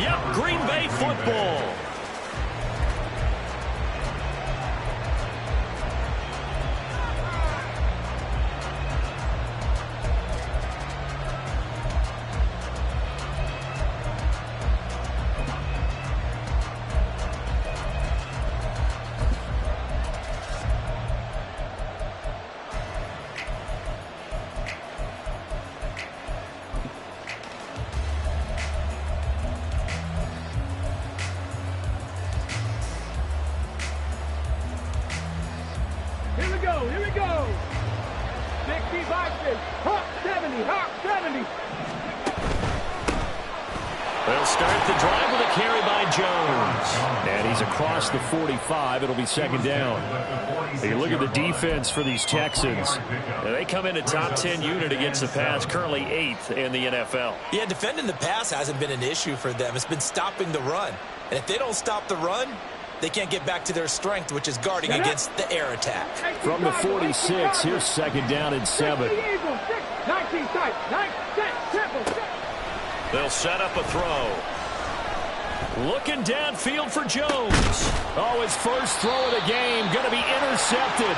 Yep, Green Bay football. Here we go. 60 boxes. Hawk 70. Hawk 70. They'll start the drive with a carry by Jones. And he's across the 45. It'll be second down. Hey, look at the defense for these Texans. They come in a top 10 unit against the pass, currently 8th in the NFL. Yeah, defending the pass hasn't been an issue for them. It's been stopping the run. And if they don't stop the run, they can't get back to their strength, which is guarding against the air attack. From the 46, here's second down and 7. They'll set up a throw. Looking downfield for Jones. Oh, his first throw of the game going to be intercepted.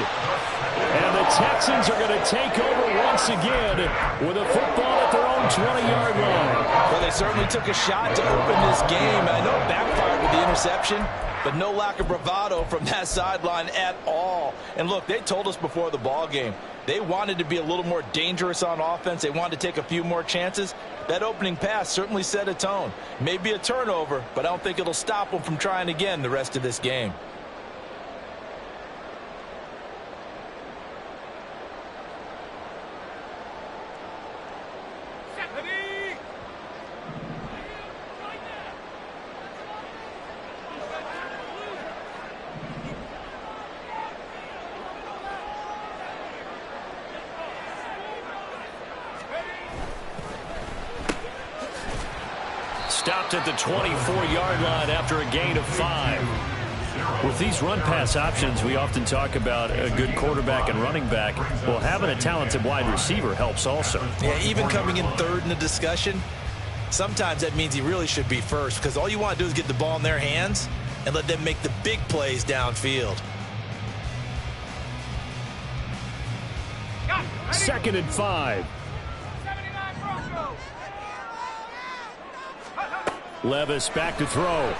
And the Texans are going to take over once again with a football at their own 20-yard line. Well, they certainly took a shot to open this game. I know it backfired with the interception, but no lack of bravado from that sideline at all. And look, they told us before the ball game, they wanted to be a little more dangerous on offense. They wanted to take a few more chances. That opening pass certainly set a tone. Maybe a turnover, but I don't think it'll stop them from trying again the rest of this game. Stopped at the 24-yard line after a gain of 5. With these run-pass options, we often talk about a good quarterback and running back. Well, having a talented wide receiver helps also. Yeah, even coming in third in the discussion, sometimes that means he really should be first, because all you want to do is get the ball in their hands and let them make the big plays downfield. Second and 5. Levis back to throw.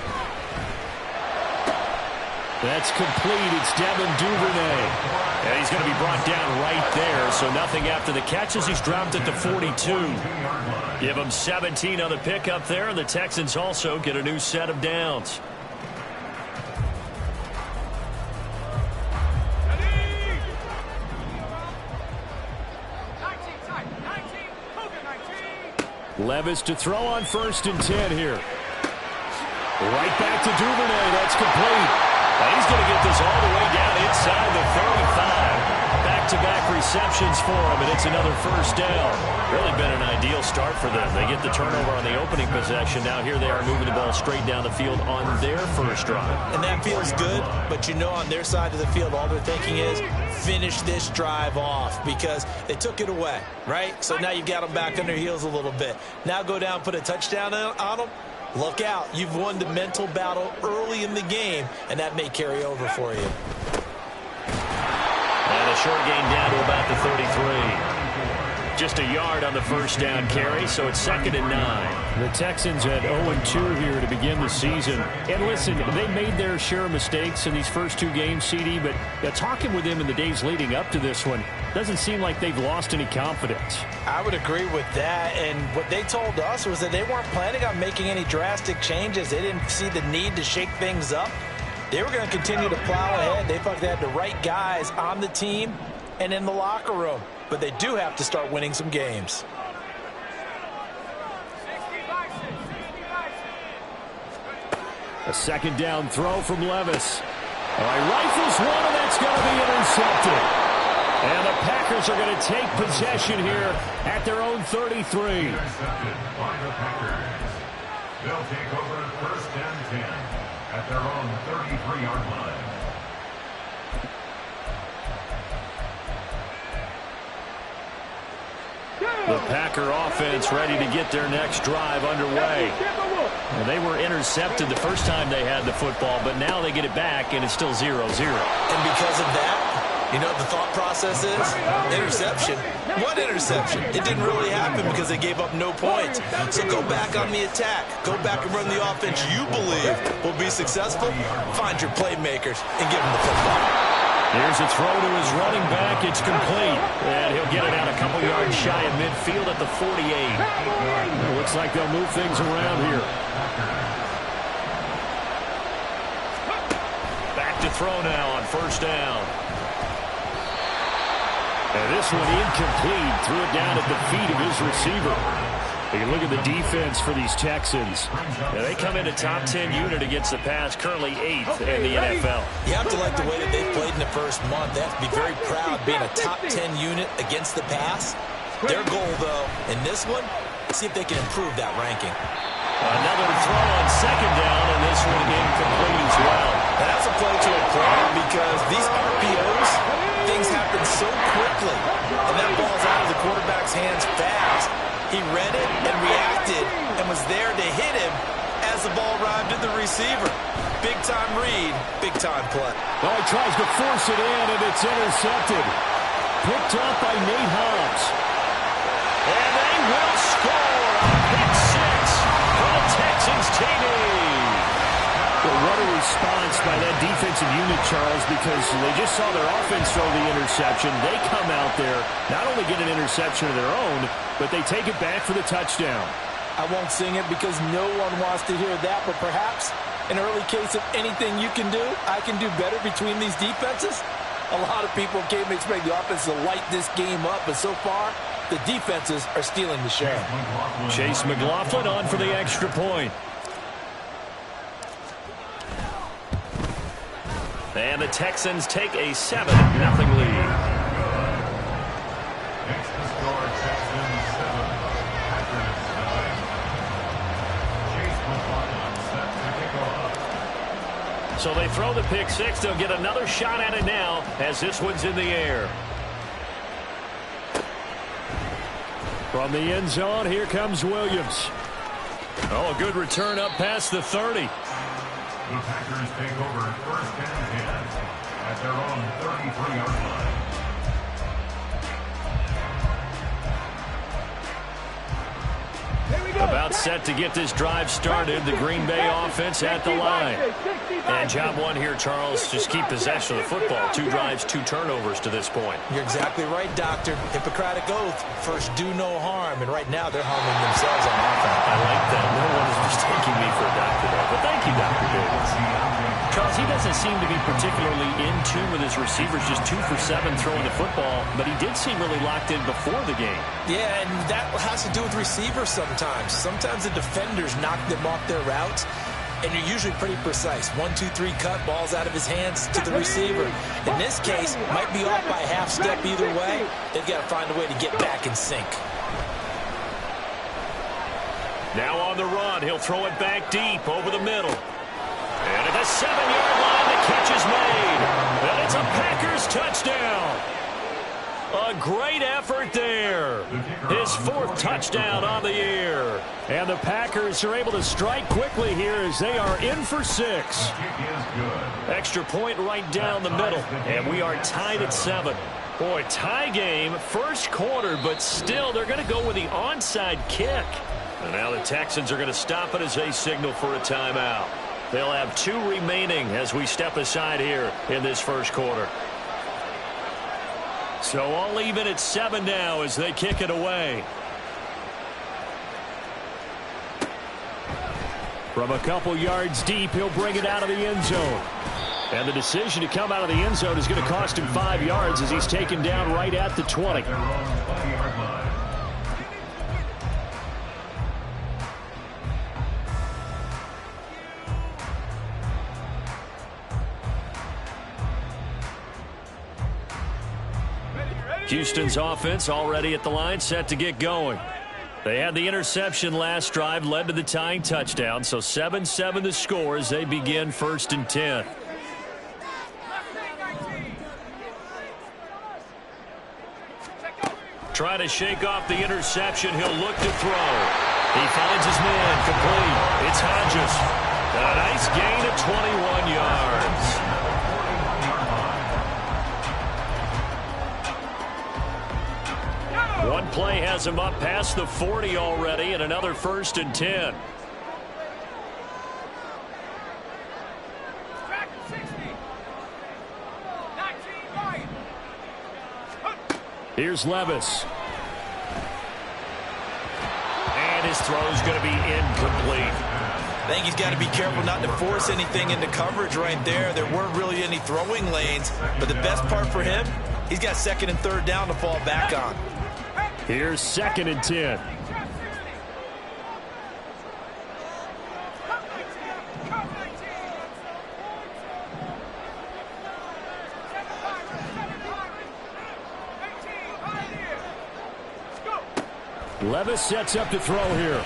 That's complete. It's Devin Duvernay. And he's going to be brought down right there, so nothing after the catches. He's dropped at the 42. Give him 17 on the pickup there, and the Texans also get a new set of downs. Levis to throw on 1st and 10 here. Right back to Duvernay. That's complete. And he's going to get this all the way down inside the 35. Back-to-back receptions for him, and it's another first down. Really been an ideal start for them. They get the turnover on the opening possession. Now here they are moving the ball straight down the field on their first drive. And that feels good, but you know on their side of the field, all they're thinking is finish this drive off because they took it away, right? So now you've got them back on their heels a little bit. Now go down, put a touchdown on them. Look out. You've won the mental battle early in the game, and that may carry over for you. And a short gain down to about the 33. Just a yard on the first down carry, so it's 2nd and 9. The Texans had 0-2 here to begin the season. And listen, they made their share of mistakes in these first 2 games, CD, but talking with them in the days leading up to this one, doesn't seem like they've lost any confidence. I would agree with that, and what they told us was that they weren't planning on making any drastic changes. They didn't see the need to shake things up. They were going to continue to plow ahead. They thought they had the right guys on the team and in the locker room. But they do have to start winning some games. A second down throw from Levis. All right, rifles one, and that's going to be intercepted. And the Packers are going to take possession here at their own 33. They'll take over 1st and 10 at their own 33-yard line. The Packer offense ready to get their next drive underway. Well, they were intercepted the first time they had the football, but now they get it back, and it's still 0-0. And because of that, you know what the thought process is? Interception. What interception? It didn't really happen because they gave up no points. So go back on the attack. Go back and run the offense you believe will be successful. Find your playmakers and give them the football. Here's a throw to his running back. It's complete. And he'll get it out a couple yards shy of midfield at the 48. It looks like they'll move things around here. Back to throw now on first down. And this one incomplete. Threw it down at the feet of his receiver. You look at the defense for these Texans. They come in a top 10 unit against the pass, currently 8th in the NFL. You have to like the way that they've played in the first month. They have to be very proud being a top 10 unit against the pass. Their goal, though, in this one, see if they can improve that ranking. Another throw on second down, and this one incomplete as well. And that's a play to applaud because these RPOs, things happen so quickly. And that ball's out of the quarterback's hands fast. He read it and reacted and was there to hit him as the ball arrived at the receiver. Big-time read, big-time play. Well, he tries to force it in, and it's intercepted. Picked up by Nate Hobbs. And they will score on pick 6 for the Texans TD. Well, what a response by that defensive unit, Charles, because they just saw their offense throw the interception. They come out there, not only get an interception of their own, but they take it back for the touchdown. I won't sing it because no one wants to hear that, but perhaps an early case of anything you can do, I can do better between these defenses. A lot of people came to expect the offense to light this game up, but so far, the defenses are stealing the show. Chase McLaughlin on for the extra point. And the Texans take a 7-0 lead. Next to score, Texans 7, Packers 9. Chase McLaughlin set to kick off. So they throw the pick 6. They'll get another shot at it now as this one's in the air. From the end zone, here comes Williams. Oh, a good return up past the 30. The Packers take over first and 10 at their own 33-yard line. About set to get this drive started. The Green Bay offense at the line. And job one here, Charles, just keep possession of the football. 2 drives, 2 turnovers to this point. You're exactly right, Doctor. Hippocratic oath. First, do no harm. And right now, they're harming themselves on offense. I like that. No one is mistaking me for a doctor there. But thank you, Dr. Davis. Charles, he doesn't seem to be particularly in tune with his receivers. Just 2 for 7 throwing the football. But he did seem really locked in before the game. Yeah, and that has to do with receivers sometimes. Sometimes the defenders knock them off their routes, and you're usually pretty precise. 1, 2, 3 cut, balls out of his hands to the receiver. In this case, might be off by a half step either way. They've got to find a way to get back in sync. Now on the run, he'll throw it back deep over the middle. And at the 7-yard line, the catch is made. And it's a Packers touchdown. A great effort there. His 4th touchdown on the year. And the Packers are able to strike quickly here as they are in for 6. Extra point right down the middle. And we are tied at 7. Boy, tie game, first quarter, but still they're going to go with the onside kick. And now the Texans are going to stop it as they signal for a timeout. They'll have 2 remaining as we step aside here in this first quarter. So all even at 7 now as they kick it away. From a couple yards deep, he'll bring it out of the end zone. And the decision to come out of the end zone is going to cost him 5 yards as he's taken down right at the 20. Houston's offense already at the line, set to get going. They had the interception last drive, led to the tying touchdown, so 7-7 the score as they begin 1st and 10. trying to shake off the interception. He'll look to throw. He finds his man, complete. It's Hodges. A nice gain of 21 yards. One play has him up past the 40 already, and another 1st and 10. Here's Levis. And his throw's going to be incomplete. I think he's got to be careful not to force anything into coverage right there. There weren't really any throwing lanes, but the best part for him, he's got 2nd and 3rd down to fall back on. Here's 2nd and 10. Levis sets up to throw here.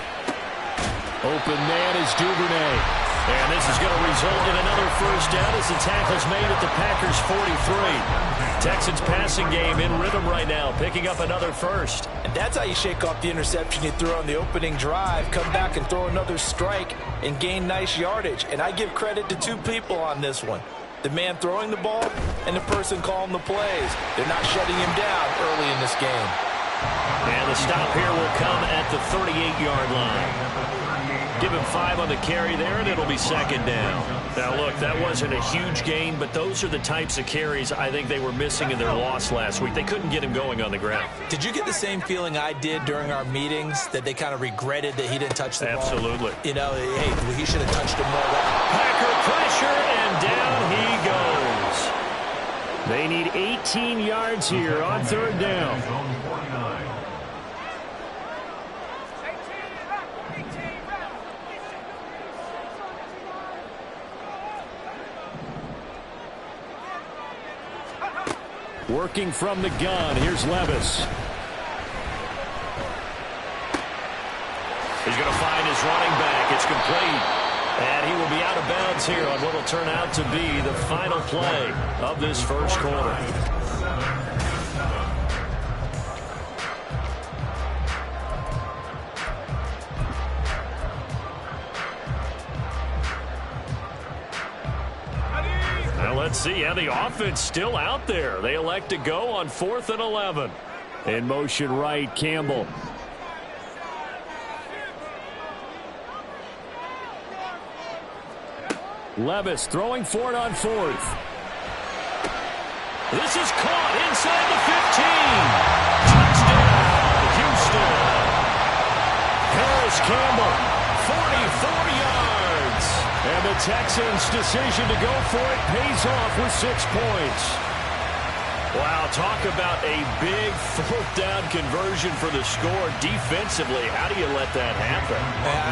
Open man is Duvernay. And this is going to result in another 1st down as the tackle's made at the Packers' 43. Texans passing game in rhythm right now, picking up another 1st. And that's how you shake off the interception you threw on the opening drive, come back and throw another strike and gain nice yardage. And I give credit to 2 people on this one. The man throwing the ball and the person calling the plays. They're not shutting him down early in this game. And the stop here will come at the 38-yard line. Give him 5 on the carry there, and it'll be 2nd down. Now, look, that wasn't a huge gain, but those are the types of carries I think they were missing in their loss last week. They couldn't get him going on the ground. Did you get the same feeling I did during our meetings, that they kind of regretted that he didn't touch the ball? Absolutely. You know, hey, he should have touched him more. Packer pressure, and down he goes. They need 18 yards here on 3rd down. Working from the gun, here's Levis. He's going to find his running back. It's complete. And he will be out of bounds here on what will turn out to be the final play of this 1st quarter. Let's see how the offense still out there. They elect to go on 4th and 11. In motion right, Campbell. Levis throwing for it on 4th. This is caught inside the 15. Touchdown, Houston. Harris Campbell, 44 yards. And the Texans' decision to go for it pays off with 6 points. Wow, talk about a big 4th down conversion for the score. Defensively, how do you let that happen?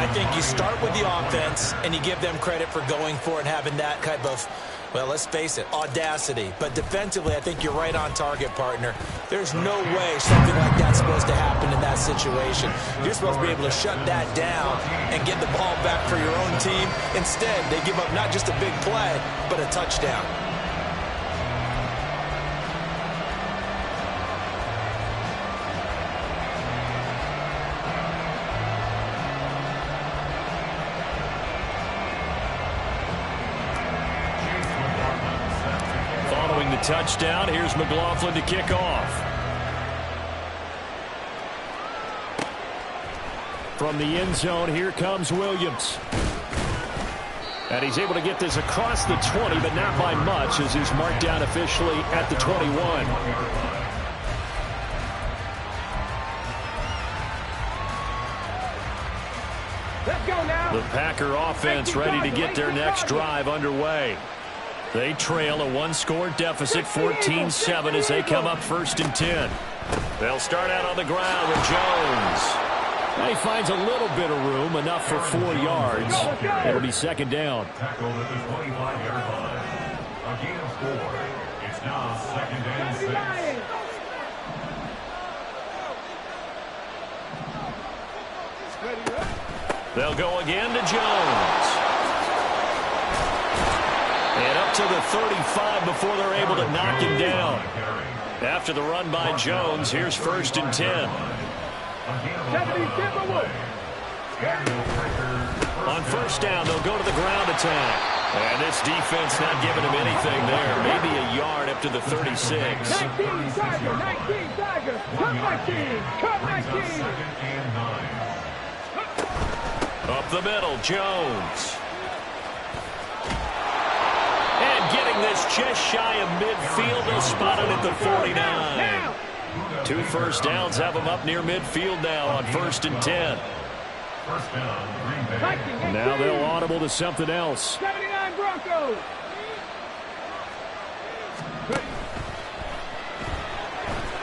I think you start with the offense, and you give them credit for going for it and having that kind of, well, let's face it, audacity. But defensively, I think you're right on target, partner. There's no way something like that's supposed to happen in that situation. You're supposed to be able to shut that down and get the ball back for your own team. Instead, they give up not just a big play, but a touchdown. Touchdown. Here's McLaughlin to kick off. From the end zone, here comes Williams. And he's able to get this across the 20, but not by much, as he's marked down officially at the 21. Let's go now. The Packer offense ready to get their next drive underway. They trail a 1-score deficit, 14-7, as they come up 1st and 10. They'll start out on the ground with Jones. And he finds a little bit of room, enough for 4 yards. It'll be 2nd down. Tackled at the 25-yard line. A gain of 4. It's now 2nd and 6. They'll go again to Jones. And up to the 35 before they're able to knock him down. After the run by Jones, here's 1st and 10. 70 Timberwolves. On 1st down, they'll go to the ground attack. And this defense not giving him anything there. Maybe a yard up to the 36. 19 Tiger, 19 Tiger. Cut 19, cut 19. Up the middle, Jones. And getting this just shy of midfield. They'll spot it at the 49. 2 first downs have them up near midfield now on 1st and 10. Now they'll audible to something else. 79 Broncos.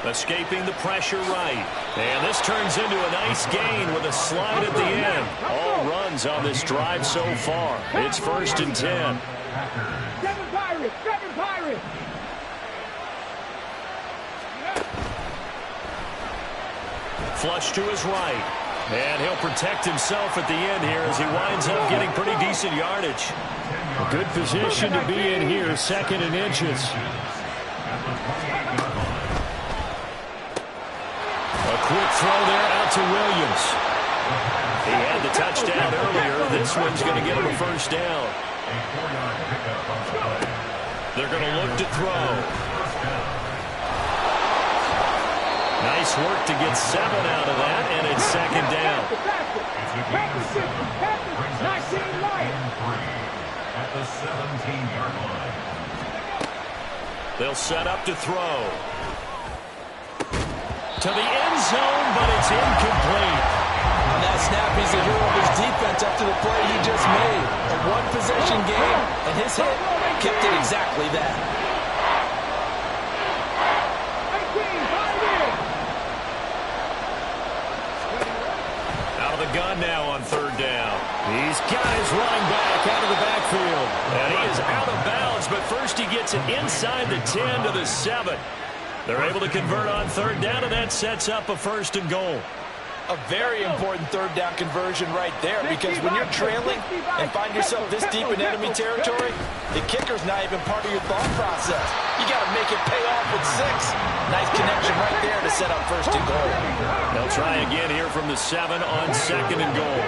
Escaping the pressure right. And this turns into a nice gain with a slide at the end. All runs on this drive so far. It's 1st and 10. 7 Pirates, 7 Pirates. Flush to his right. And he'll protect himself at the end here as he winds up getting pretty decent yardage. A good position to be in here, 2nd and inches. A quick throw there out to Williams. He had the touchdown earlier. This one's going to get him a 1st down. They're going to look to throw. Nice work to get 7 out of that, and it's 2nd down. At the 17-yard line. They'll set up to throw. To the end zone, but it's incomplete. On that snap, he's the hero of his defense up to the play he just made. A one-possession game, and his hit kept it exactly that. Gun now on 3rd down. He's got his running back out of the backfield. And he is out of bounds, but first he gets it inside the 10 to the 7. They're able to convert on 3rd down, and that sets up a 1st and goal. A very important 3rd down conversion right there, because when you're trailing and find yourself this deep in enemy territory, the kicker's not even part of your thought process. You got to make it pay off with 6. Nice connection right there to set up 1st and goal. They'll try again here from the 7 on 2nd and goal.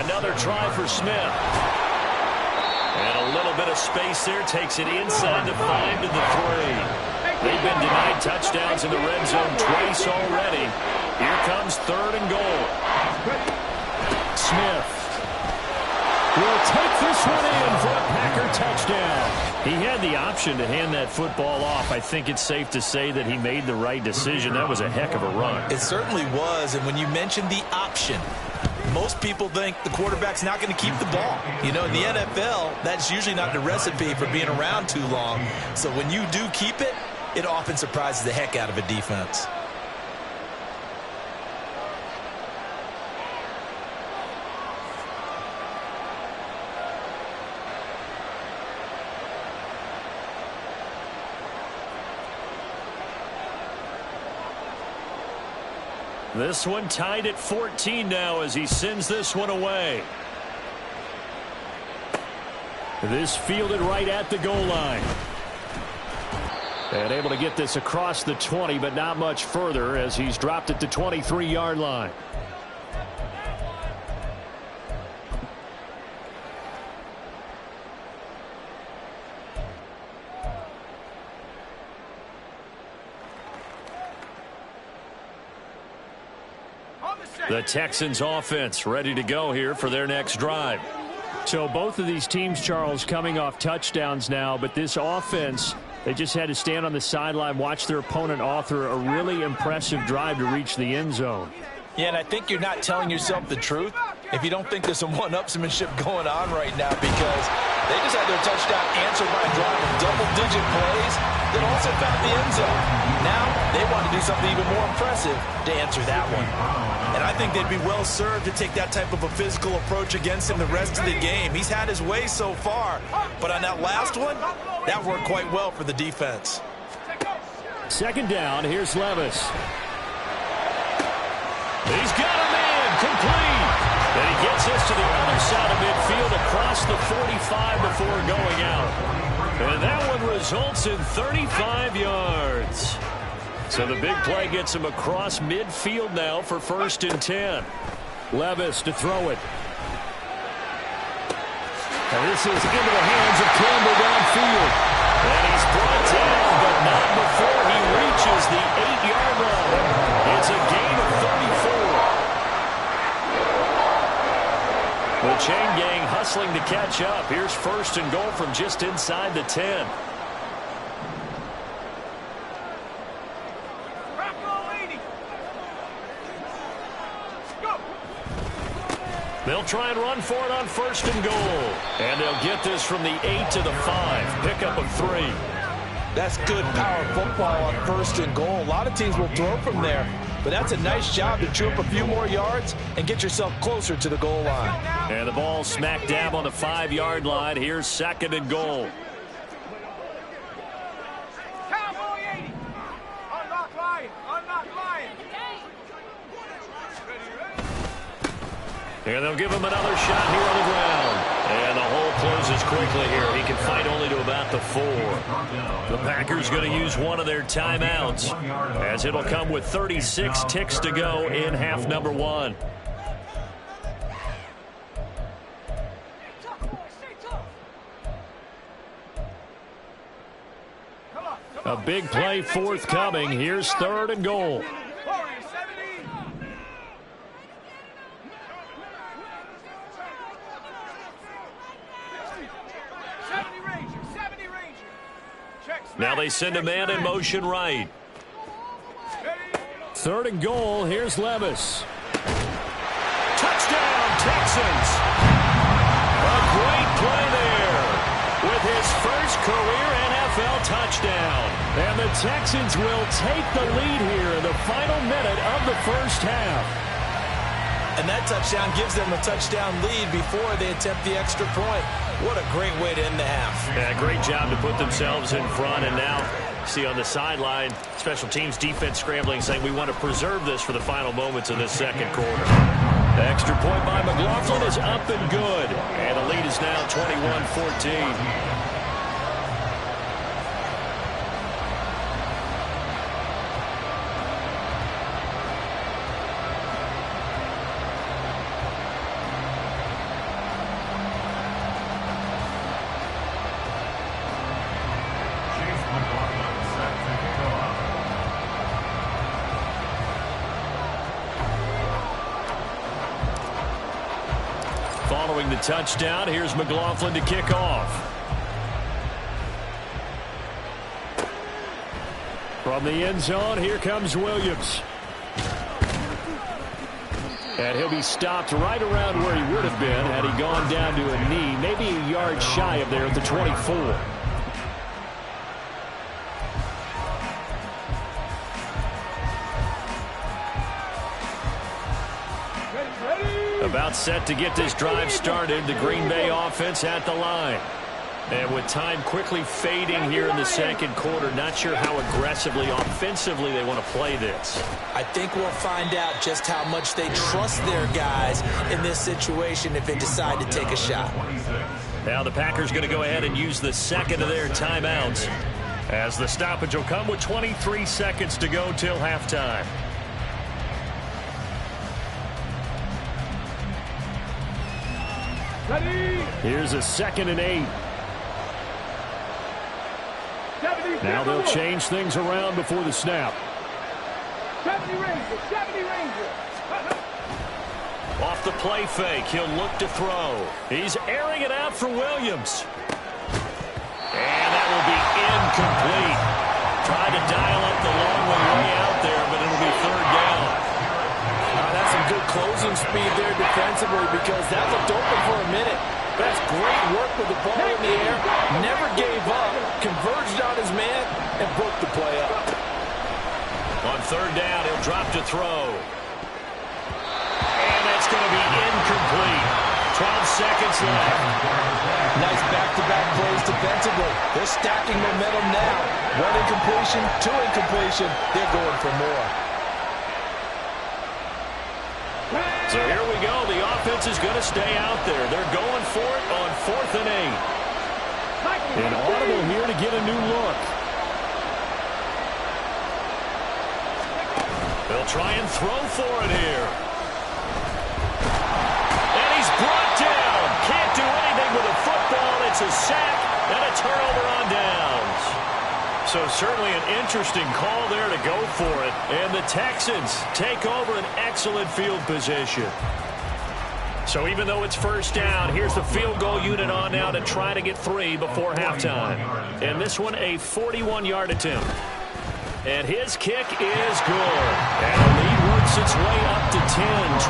Another try for Smith. And a little bit of space there takes it inside the 5 to the 3. They've been denied touchdowns in the red zone twice already. Here comes 3rd and goal. Smith will take this one in for a Packer touchdown. He had the option to hand that football off. I think it's safe to say that he made the right decision. That was a heck of a run. It certainly was, and when you mentioned the option, most people think the quarterback's not going to keep the ball. You know, in the NFL, that's usually not the recipe for being around too long. So when you do keep it, it often surprises the heck out of a defense. This one tied at 14 now as he sends this one away. This fielded right at the goal line. And able to get this across the 20, but not much further as he's dropped at the 23-yard line. The Texans offense ready to go here for their next drive. So both of these teams, Charles, coming off touchdowns now, but this offense, they just had to stand on the sideline, watch their opponent author a really impressive drive to reach the end zone. Yeah, and I think you're not telling yourself the truth if you don't think there's some one-upsmanship going on right now, because they just had their touchdown answered by a drive of double-digit plays that also found the end zone. Now they want to do something even more impressive to answer that one. And I think they'd be well served to take that type of a physical approach against him the rest of the game. He's had his way so far, but on that last one, that worked quite well for the defense. 2nd down, here's Levis. He's got a man, complete. And he gets us to the other side of midfield across the 45 before going out. And that one results in 35 yards. So the big play gets him across midfield now for 1st and 10. Levis to throw it. And this is into the hands of Campbell downfield. And he's brought down, but not before he reaches the 8-yard line. It's a gain of 34. The chain gang hustling to catch up. Here's 1st and goal from just inside the 10. They'll try and run for it on 1st and goal. And they'll get this from the 8 to the 5. Pickup of 3. That's good power football on 1st and goal. A lot of teams will throw from there, but that's a nice job to chew up a few more yards and get yourself closer to the goal line. And the ball smack dab on the 5-yard line. Here's 2nd and goal. Cowboy 80. Unlock Lion. Unlock Lion. And they'll give him another shot here on the ground. And the hole closes quickly here. He can fight only to about the 4. The Packers going to use one of their timeouts, as it'll come with 36 ticks to go in half number 1. A big play forthcoming. Here's 3rd and goal. Now they send a man in motion right. 3rd and goal. Here's Levis. Touchdown, Texans. A great play there with his first career NFL touchdown. And the Texans will take the lead here in the final minute of the 1st half. And that touchdown gives them a touchdown lead before they attempt the extra point. What a great way to end the half. Yeah, great job to put themselves in front. And now, see on the sideline, special teams defense scrambling, saying we want to preserve this for the final moments of this 2nd quarter. The extra point by McLaughlin is up and good. And the lead is now 21-14. Following the touchdown, here's McLaughlin to kick off. From the end zone, here comes Williams. And he'll be stopped right around where he would have been had he gone down to a knee, maybe a yard shy of there at the 24. About set to get this drive started. The Green Bay offense at the line. And with time quickly fading here in the 2nd quarter, not sure how aggressively, offensively they want to play this. I think we'll find out just how much they trust their guys in this situation if they decide to take a shot. Now the Packers going to go ahead and use the 2nd of their timeouts, as the stoppage will come with 23 seconds to go till halftime. Here's a 2nd and 8. Now they'll change things around before the snap. 70 Rangers, 70 Rangers. Off the play fake, he'll look to throw. He's airing it out for Williams. And that will be incomplete. Tried to dial up the long way out there, but it'll be 3rd down. That's some good closing speed there defensively, because that looked open for a minute. That's great work with the ball in the air. Never gave up, converged on his man, and broke the play up. On 3rd down, he'll drop to throw. And that's going to be incomplete. 12 seconds left. Nice back-to-back plays defensively. They're stacking momentum now. 1 incompletion, 2 incompletion. They're going for more. So here we go. The offense is going to stay out there. They're going for it on 4th and 8. An audible here to get a new look. They'll try and throw for it here. And he's brought down. Can't do anything with a football. It's a sack and a turnover on downs. So certainly an interesting call there to go for it. And the Texans take over an excellent field position. So even though it's first down, here's the field goal unit on now to try to get 3 before halftime. And this one a 41-yard attempt. And his kick is good. And the lead works its way up to 10,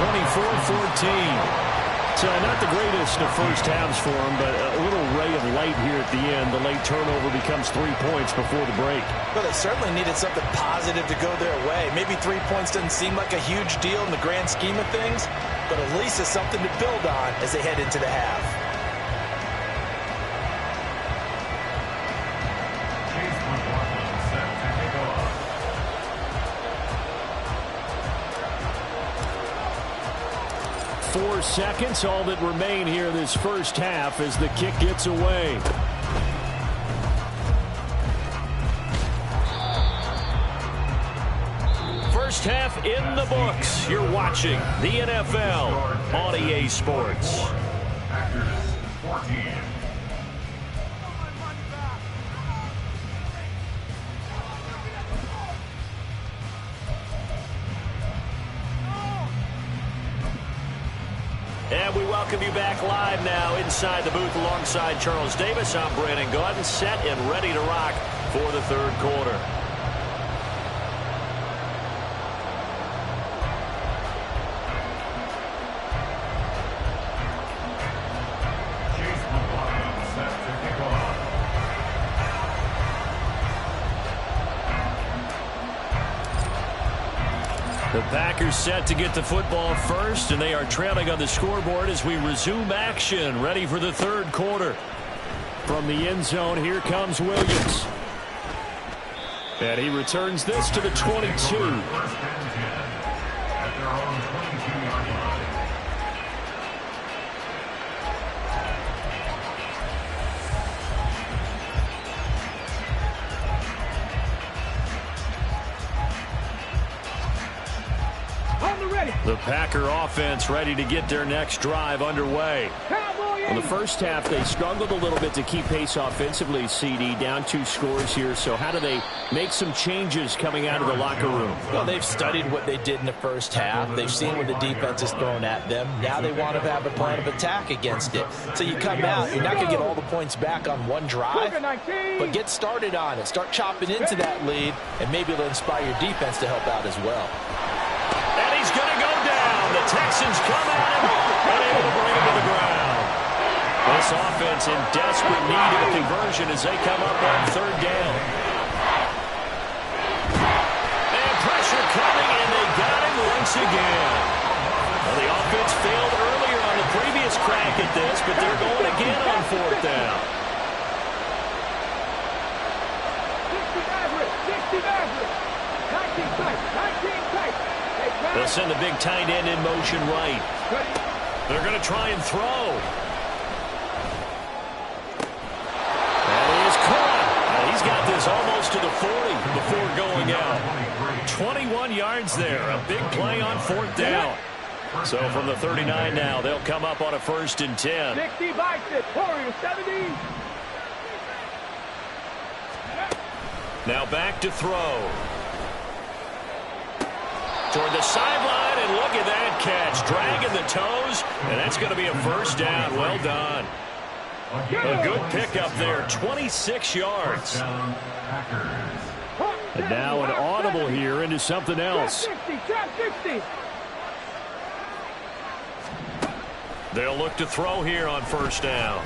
24-14. So not the greatest of first halves for him, but a little ray of light here at the end. The late turnover becomes 3 points before the break. Well, they certainly needed something positive to go their way. Maybe 3 points doesn't seem like a huge deal in the grand scheme of things, but at least it's something to build on as they head into the half. Four seconds, all that remain here this first half as the kick gets away. First half in the books. You're watching the NFL on EA Sports. Packers 14. And we welcome you back live now inside the booth alongside Charles Davis. I'm Brandon Gaudin, set and ready to rock for the third quarter. The Packers set to get the football first, and they are trailing on the scoreboard as we resume action, ready for the third quarter. From the end zone, here comes Williams. And he returns this to the 22. First and 10 at their own 22-yard line. The Packer offense ready to get their next drive underway. In the first half, they struggled a little bit to keep pace offensively, CD, down 2 scores here. So how do they make some changes coming out of the locker room? Well, they've studied what they did in the first half. They've seen what the defense is throwing at them. Now they want to have a plan of attack against it. So you come out, you're not going to get all the points back on one drive, but get started on it. Start chopping into that lead, and maybe it'll inspire your defense to help out as well. And he's going to go down. The Texans come at him, unable to bring him to the ground. This offense in desperate need of a conversion as they come up on third down. And pressure coming, and they got him once again. Well, the offense failed earlier on the previous crack at this, but they're going again on fourth down. 60 average. 19 tight. 19 tight. They'll send the big tight end in motion right. They're going to try and throw. That is caught. He's got this almost to the 40 before going out. 21 yards there. A big play on fourth down. So from the 39 now, they'll come up on a 1st and 10. 60 by 6. Warriors 70. Now back to throw. Toward the sideline, and look at that catch. Dragging the toes, and that's going to be a first down. Well done. A good pickup there, 26 yards. And now an audible here into something else. They'll look to throw here on first down.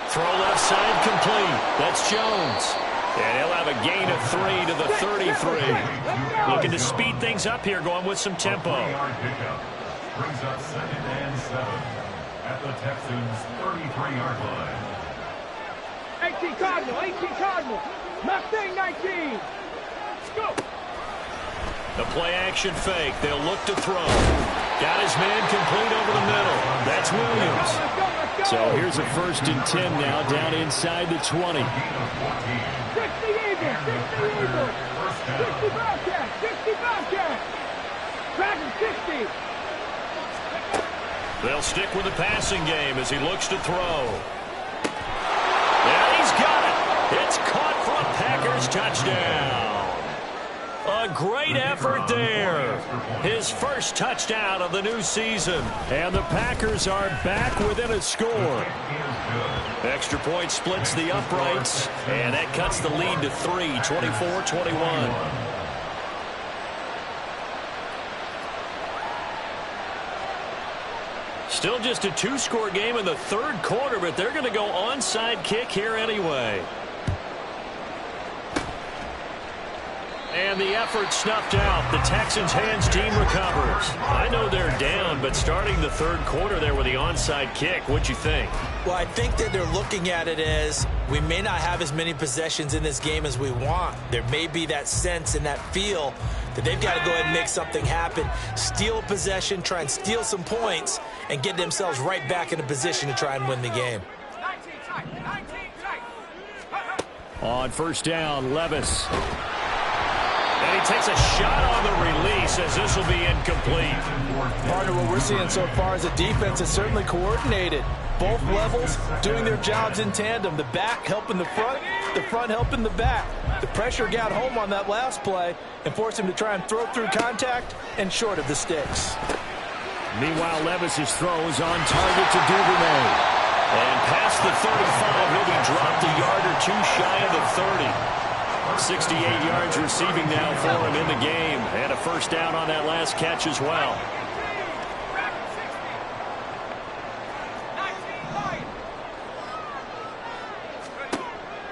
Throw left side complete. That's Jones. And he'll have a gain of 3 to the 33. Looking to speed things up here, going with some tempo. Brings up 2nd and 7 at the Texans' 33-yard line. 18 Cardinal, 18 Cardinal. Mustang 19. Let's go. The play-action fake. They'll look to throw. Got his man complete over the middle. That's Williams. So here's a 1st and 10 now, down inside the 20. 60 Eagles, 60 Eagles. 60 Bobcats, 60 Bobcats. Dragons 60. They'll stick with the passing game as he looks to throw. And he's got it. It's caught for a Packers touchdown. A great effort there. His first touchdown of the new season. And the Packers are back within a score. Extra point splits the uprights, and that cuts the lead to 3, 24-21. Still just a 2-score game in the 3rd quarter, but they're going to go onside kick here anyway. And the effort snuffed out. The Texans' hands team recovers. I know they're down, but starting the 3rd quarter there with the onside kick, what'd you think? Well, I think that they're looking at it as we may not have as many possessions in this game as we want. There may be that sense and that feel that they've got to go ahead and make something happen, steal a possession, try and steal some points, and get themselves right back in a position to try and win the game. 19 tight. On 1st down, Levis. And he takes a shot on the release as this will be incomplete. Partner, what we're seeing so far is a defense that's certainly coordinated. Both levels doing their jobs in tandem. The back helping the front helping the back. The pressure got home on that last play and forced him to try and throw through contact and short of the sticks. Meanwhile, Levis's throw is on target to Duvernay. And past the 35, he'll be dropped a yard or 2 shy of the 30. 68 yards receiving now for him in the game. And a 1st down on that last catch as well.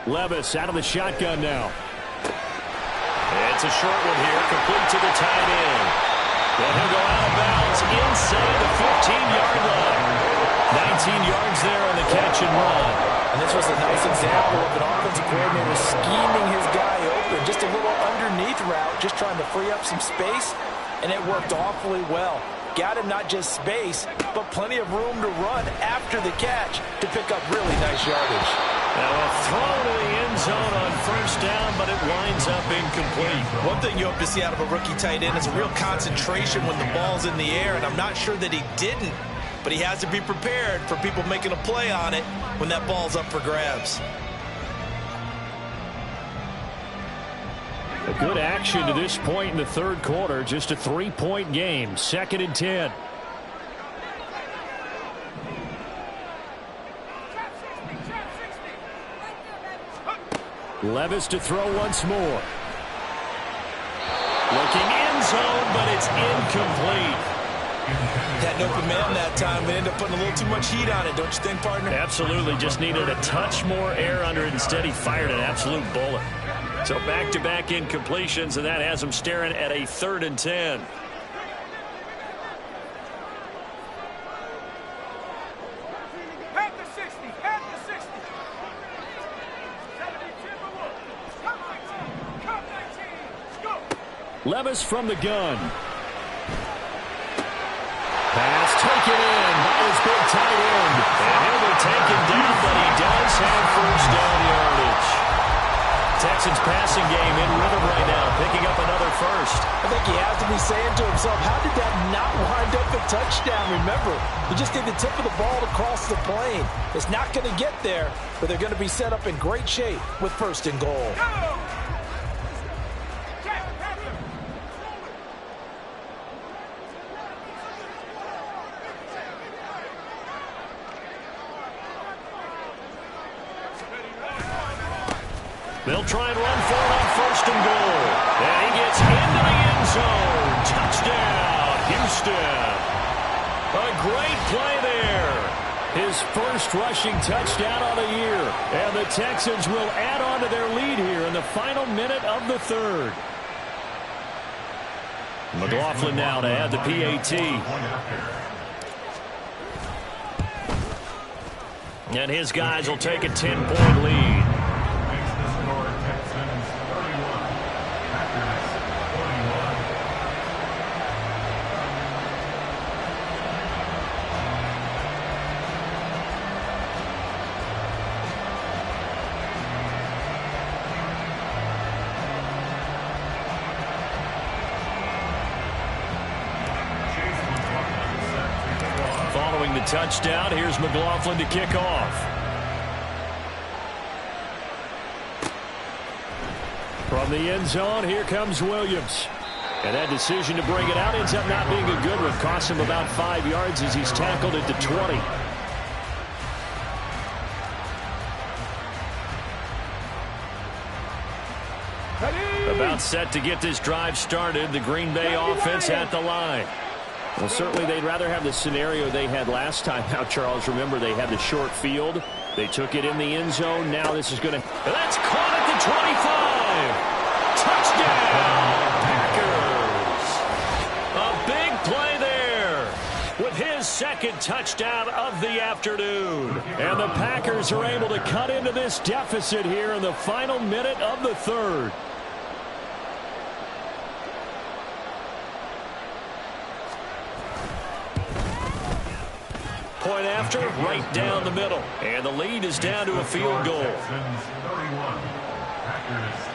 Levis out of the shotgun now. It's a short one here, complete to the tight end. Then he'll go out of bounds inside the 15-yard line. 19 yards there on the catch and run. And this was a nice example of an offensive coordinator scheming his guy open. Just a little underneath route, just trying to free up some space, and it worked awfully well. Got him not just space, but plenty of room to run after the catch to pick up really nice yardage. Now a throw to the end zone on 1st down, but it winds up incomplete. One thing you hope to see out of a rookie tight end is a real concentration when the ball's in the air, and I'm not sure that he didn't. But he has to be prepared for people making a play on it when that ball's up for grabs. A good action to this point in the 3rd quarter. Just a 3-point game. 2nd and 10. Levis to throw once more. Looking end zone, but it's incomplete. Had an open man that time, but ended up putting a little too much heat on it, don't you think, partner? Absolutely. Just needed a touch more air under it. Instead, he fired an absolute bullet. So back-to-back incompletions, and that has him staring at a 3rd and 10. Head to 60. Head to 60. 72 for one. Come 19. Come 19. Go. Levis from the gun. Pass taken in by his big tight end. And he'll be taken down, but he does have 1st down yardage. Texans passing game in rhythm right now, picking up another 1st. I think he has to be saying to himself, how did that not wind up a touchdown? Remember, he just did the tip of the ball to cross the plane. It's not going to get there, but they're going to be set up in great shape with 1st and goal. Go. They'll try and run for it on 1st and goal. And he gets into the end zone. Touchdown, Houston. A great play there. His 1st rushing touchdown on the year. And the Texans will add on to their lead here in the final minute of the 3rd. McLaughlin now to add the PAT. And his guys will take a 10-point lead. Following the touchdown, here's McLaughlin to kick off. From the end zone, here comes Williams. And that decision to bring it out ends up not being a good one. Costs him about 5 yards as he's tackled at the 20. About set to get this drive started. The Green Bay offense at the line. Well, certainly they'd rather have the scenario they had last time out, Charles. Remember, they had the short field. They took it in the end zone. Now this is going to... That's caught at the 25. Touchdown, Packers. A big play there with his second touchdown of the afternoon. And the Packers are able to cut into this deficit here in the final minute of the third. Point after, right down the middle. And the lead is down to a field goal. Texans 31, Packers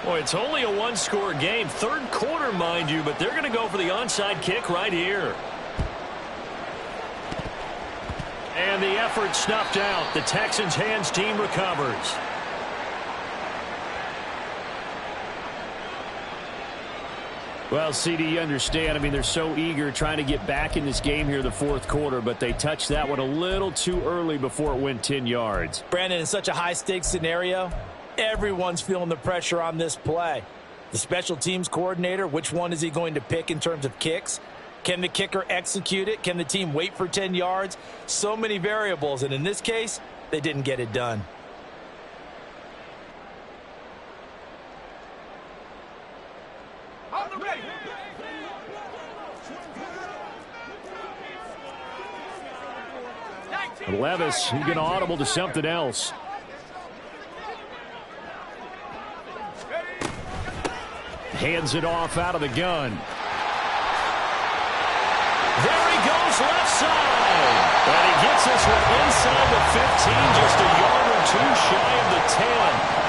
28. Boy, it's only a one-score game. Third quarter, mind you, but they're going to go for the onside kick right here. And the effort snuffed out. The Texans' hands team recovers. Well, CD, you understand. I mean, they're so eager trying to get back in this game here the fourth quarter, but they touched that one a little too early before it went 10 yards. Brandon, in such a high-stakes scenario, everyone's feeling the pressure on this play. The special teams coordinator, which one is he going to pick in terms of kicks? Can the kicker execute it? Can the team wait for 10 yards? So many variables, and in this case, they didn't get it done. Levis, he's going to audible to something else. Hands it off out of the gun. There he goes, left side. And he gets this one inside the 15, just a yard or two shy of the 10.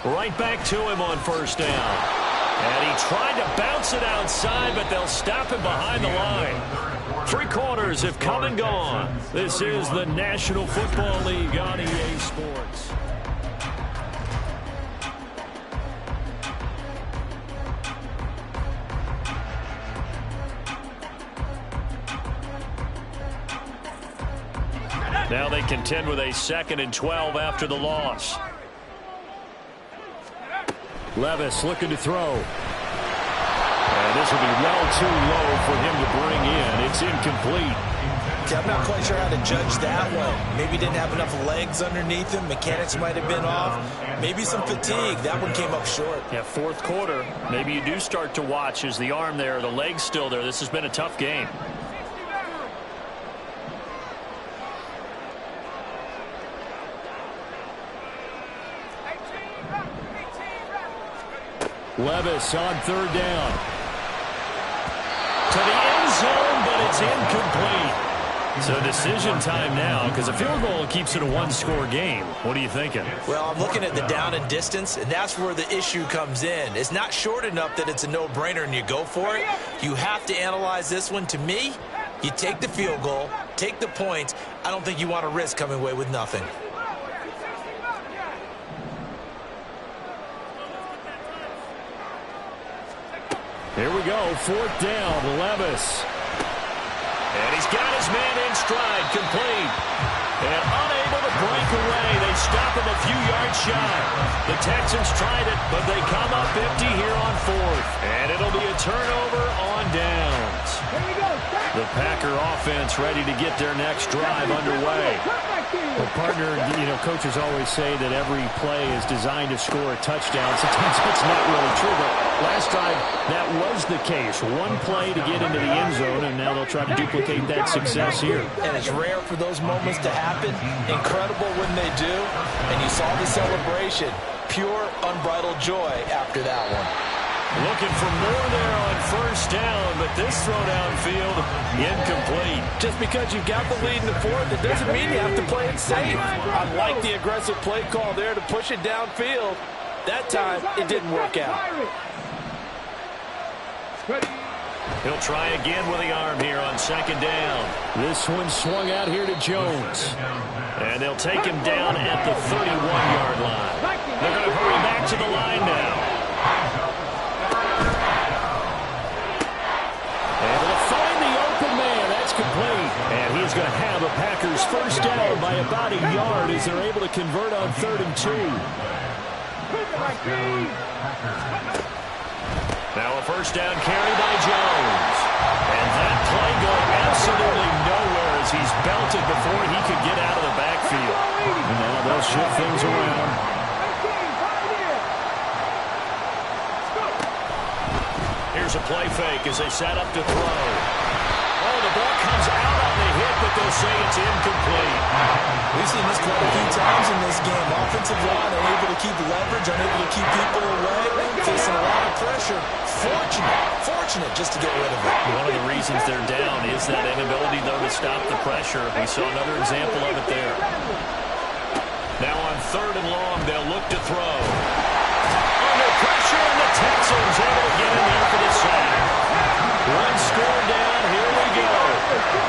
Right back to him on first down. And he tried to bounce it outside, but they'll stop him behind the line. 3 quarters have come and gone. This is the National Football League on EA Sports. Now they contend with a 2nd and 12 after the loss. Levis looking to throw. And this will be well too low for him to bring in. It's incomplete. Okay, I'm not quite sure how to judge that one. Maybe didn't have enough legs underneath him. Mechanics might have been off. Maybe some fatigue. That one came up short. Yeah, fourth quarter. Maybe you do start to watch. Is the arm there, the leg's still there? This has been a tough game. Levis on third down. To the end zone, but it's incomplete. So decision time now, because a field goal keeps it a one-score game. What are you thinking? Well, I'm looking at the down and distance, and that's where the issue comes in. It's not short enough that it's a no-brainer and you go for it. You have to analyze this one. To me, you take the field goal, take the points. I don't think you want to risk coming away with nothing. Here we go, fourth down, Levis. And he's got his man in stride, complete. And unable to break away. They stop him a few yards shy. The Texans tried it, but they come up empty here on fourth. And it'll be a turnover on downs. Here we go. The Packer offense ready to get their next drive underway. Well, partner, you know, coaches always say that every play is designed to score a touchdown. Sometimes that's not really true, but last time that was the case. One play to get into the end zone, and now they'll try to duplicate that success here. And it's rare for those moments to happen. Incredible when they do. And you saw the celebration. Pure, unbridled joy after that one. Looking for more there on first down, but this throw downfield, incomplete. Just because you've got the lead in the fourth, it doesn't mean you have to play it safe. I like the aggressive play call there to push it downfield. That time, it didn't work out. He'll try again with the arm here on second down. This one swung out here to Jones. And they'll take him down at the 31-yard line. They're going to hurry back to the line now. Able to find the open man. That's complete. And he's going to have a Packers first down by about a yard as they're able to convert on 3rd and 2. Now a first down carry by Jones. And that play going absolutely nowhere as he's belted before he could get out of the backfield. And now they'll shift things around. Here's a play fake as they set up to throw. Oh, the ball comes out on the hit, but they'll say it's incomplete. We've seen this quite a few times in this game. Offensive line unable to keep leverage, unable to keep people away, facing a lot of pressure. Fortunate just to get rid of it. One of the reasons they're down is that inability, though, to stop the pressure. We saw another example of it there. Now on 3rd and long, they'll look to throw. Under pressure, and the Texans able to get in there for the sack. One score down, here we go.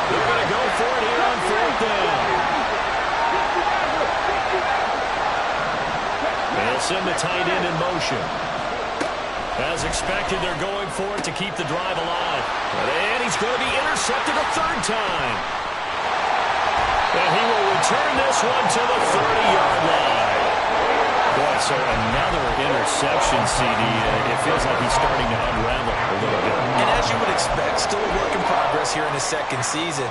They're going to go for it here on 4th down. They'll send the tight end in motion. As expected, they're going for it to keep the drive alive. And he's going to be intercepted a 3rd time. And he will return this one to the 30-yard line. Boy, so another interception, CD. It feels like he's starting to unravel a little bit. And as you would expect, still a work in progress here in his 2nd season.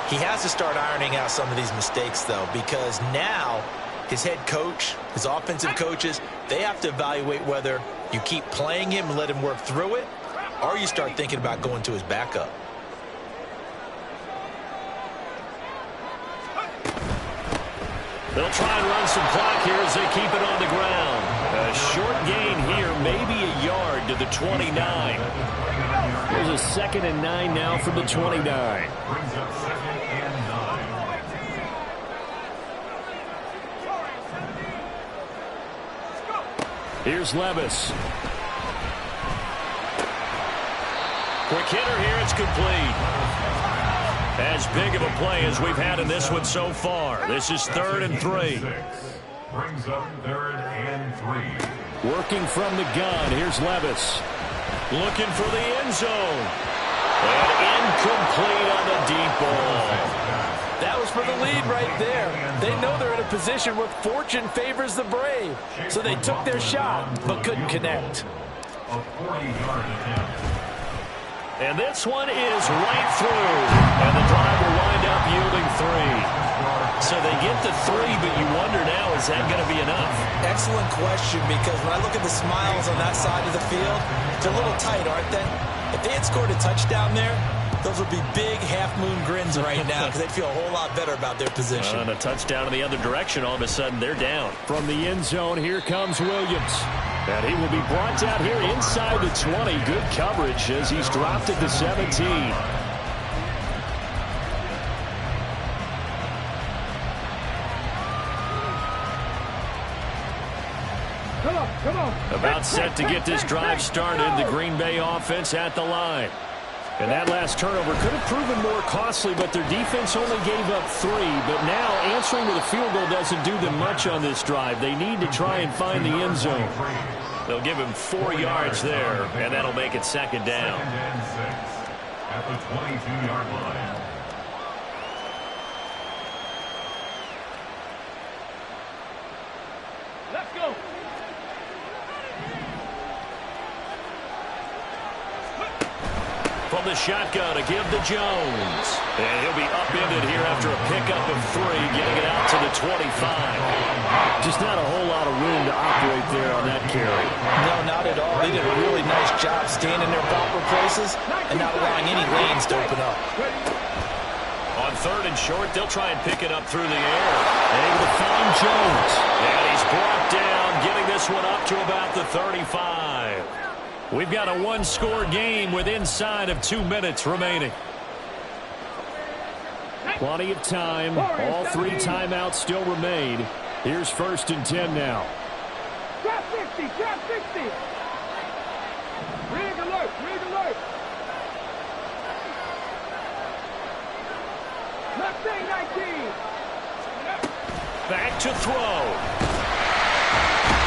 He has to start ironing out some of these mistakes, though, because now his head coach, his offensive coaches, they have to evaluate whether you keep playing him and let him work through it, or you start thinking about going to his backup. They'll try and run some clock here as they keep it on the ground. A short gain here, maybe a yard to the 29. There's a 2nd and 9 now from the 29. Brings up 2nd and 9. Here's Levis. Quick hitter here, it's complete. As big of a play as we've had in this one so far. This is 3rd and 3. Brings up 3rd and 3. Working from the gun, here's Levis. Looking for the end zone. And incomplete on the deep ball. That was for the lead right there. They know they're in a position where fortune favors the brave. So they took their shot, but couldn't connect. A 40-yard attempt. And this one is right through. And the drive will wind up yielding 3. So they get the 3, but you wonder now, is that going to be enough? Excellent question, because when I look at the smiles on that side of the field, they're a little tight, aren't they? If they had scored a touchdown there, those would be big half-moon grins right now because they'd feel a whole lot better about their position. And a touchdown in the other direction, all of a sudden they're down. From the end zone, here comes Williams. And he will be brought down here inside the 20. Good coverage as he's dropped at the 17. Come on. About set to get this drive started, the Green Bay offense at the line. And that last turnover could have proven more costly, but their defense only gave up 3. But now answering with a field goal doesn't do them much on this drive. They need to try and find the end zone. They'll give him 4 yards there, and that'll make it 2nd down. 2nd and 6 at the 22-yard line. Let's go. From the shotgun to give to Jones. And he'll be upended here after a pickup of 3, getting it out to the 25. Just not a whole lot of room to operate there on that carry. No, not at all. They did a really nice job staying in their proper places and not allowing any lanes to open up. On 3rd and short, they'll try and pick it up through the air. Able to find Jones. And he's brought down, getting this one up to about the 35. We've got a one-score game with inside of 2 minutes remaining. Plenty of time. All 3 timeouts still remain. Here's 1st and 10 now. Drop 60, drop 60. Rig alert, rig alert. Left day 19. Back to throw.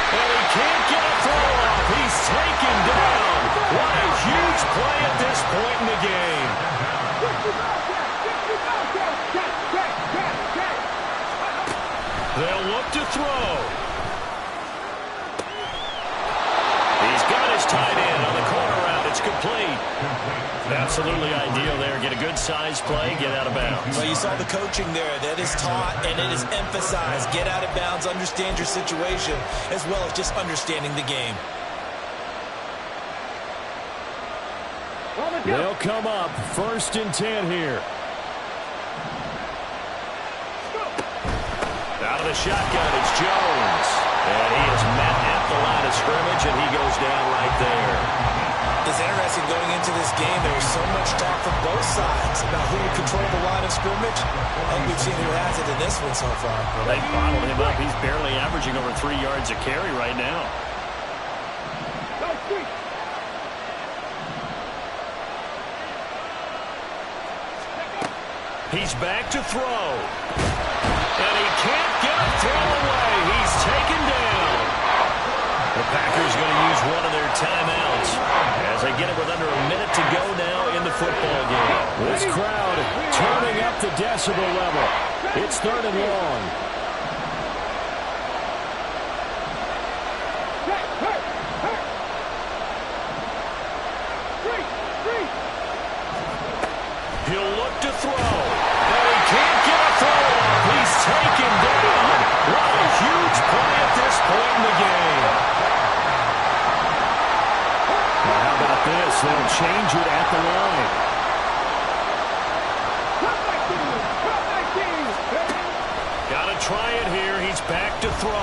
And he can't get a throw off. He's taken down. What a huge play at this point in the game. 60 Bobcat, 60 Bobcat. Check. They'll look to throw. He's got his tight end on the corner route. It's complete. Absolutely ideal there. Get a good size play, get out of bounds. Well, you saw the coaching there. That is taught and it is emphasized. Get out of bounds, understand your situation, as well as just understanding the game. They'll come up 1st and 10 here. Out of the shotgun, it's Jones. And he is met at the line of scrimmage, and he goes down right there. It's interesting going into this game. There was so much talk from both sides about who would control the line of scrimmage. And we've seen who has it in this one so far. Well, they bottled him up. He's barely averaging over 3 yards a carry right now. He's back to throw. And he can't get a throw away. He's taken down. The Packers going to use one of their timeouts as they get it with under a minute to go now in the football game. This crowd turning up the decibel level. It's 3rd and long. He'll look to throw. And he can't get a throw off. He's taken down. What a huge play at this point in the game. Well, how about this? They'll change it at the line. Got to try it here. He's back to throw. A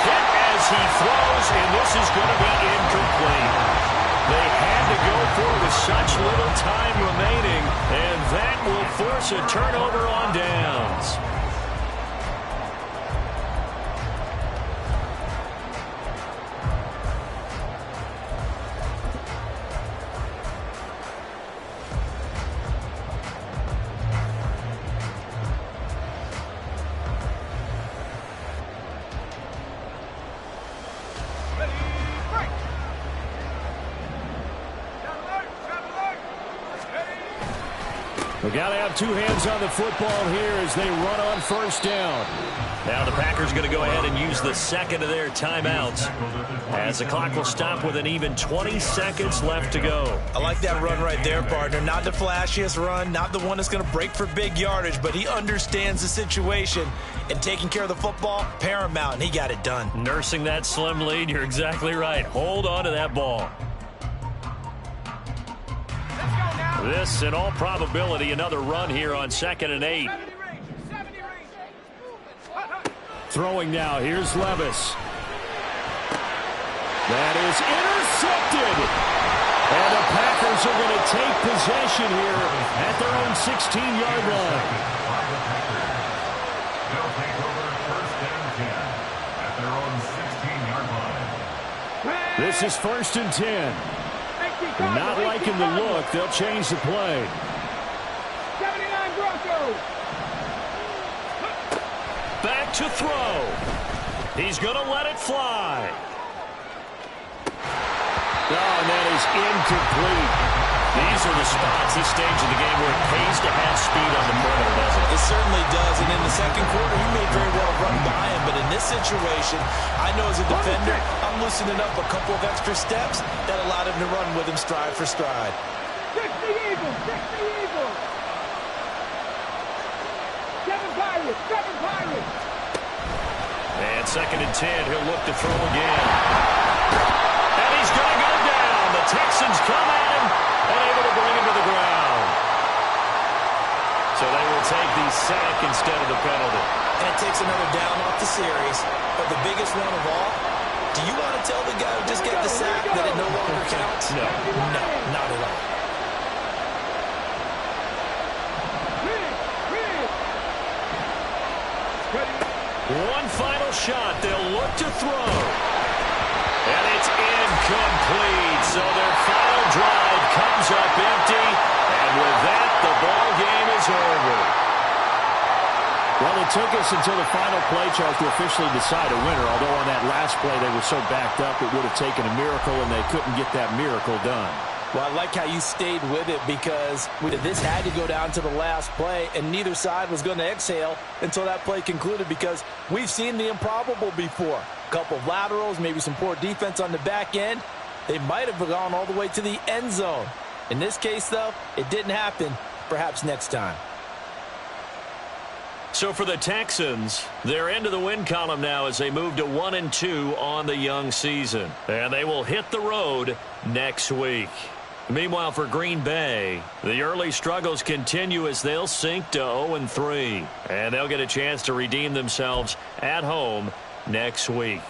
hit as he throws, and this is going to be incomplete. They had to go for it with such little time remaining, and that will force a turnover on downs. We got to have 2 hands on the football here as they run on 1st down. Now the Packers going to go ahead and use the 2nd of their timeouts as the clock will stop with an even 20 seconds left to go. I like that run right there, partner. Not the flashiest run, not the one that's going to break for big yardage, but he understands the situation, and taking care of the football, paramount, and he got it done. Nursing that slim lead, you're exactly right. Hold on to that ball. This, in all probability, another run here on 2nd and 8. Throwing now. Here's Levis. That is intercepted. And the Packers are going to take possession here at their own 16-yard line. They'll take over 1st and 10 at their own 16-yard line. This is 1st and 10. Not liking the look. They'll change the play. 79 Broncos. Back to throw. He's going to let it fly. Oh, and that is incomplete. These are the spots, this stage of the game, where it pays to have speed on the perimeter, doesn't it? It certainly does, and in the second quarter, he may very well run by him, but in this situation, I know as a defender, I'm loosening up a couple of extra steps that allowed him to run with him stride for stride. 60 Eagles, 60 Eagles. 7 Pirates, 7 Pirates. And 2nd and 10, he'll look to throw again. And he's going to go down. The Texans come at him and able to bring him to the ground. So they will take the sack instead of the penalty. And it takes another down off the series. But the biggest one of all, do you want to tell the guy who just got the sack that it no longer counts? No. No, not at all. One final shot. They'll look to throw. And it's incomplete. So their final drive comes up empty. And with that, the ball game is over. Well, it took us until the final play, Charles, to officially decide a winner. Although on that last play they were so backed up, it would have taken a miracle, and they couldn't get that miracle done. Well, I like how you stayed with it, because this had to go down to the last play, and neither side was going to exhale until that play concluded, because we've seen the improbable before. A couple of laterals, maybe some poor defense on the back end. They might have gone all the way to the end zone. In this case, though, it didn't happen. Perhaps next time. So for the Texans, they're into the win column now as they move to 1-2 on the young season. And they will hit the road next week. Meanwhile, for Green Bay, the early struggles continue as they'll sink to 0-3. And they'll get a chance to redeem themselves at home next week.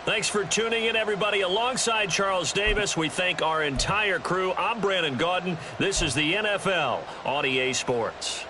Thanks for tuning in, everybody. Alongside Charles Davis, we thank our entire crew. I'm Brandon Gaudin. This is the NFL on EA Sports.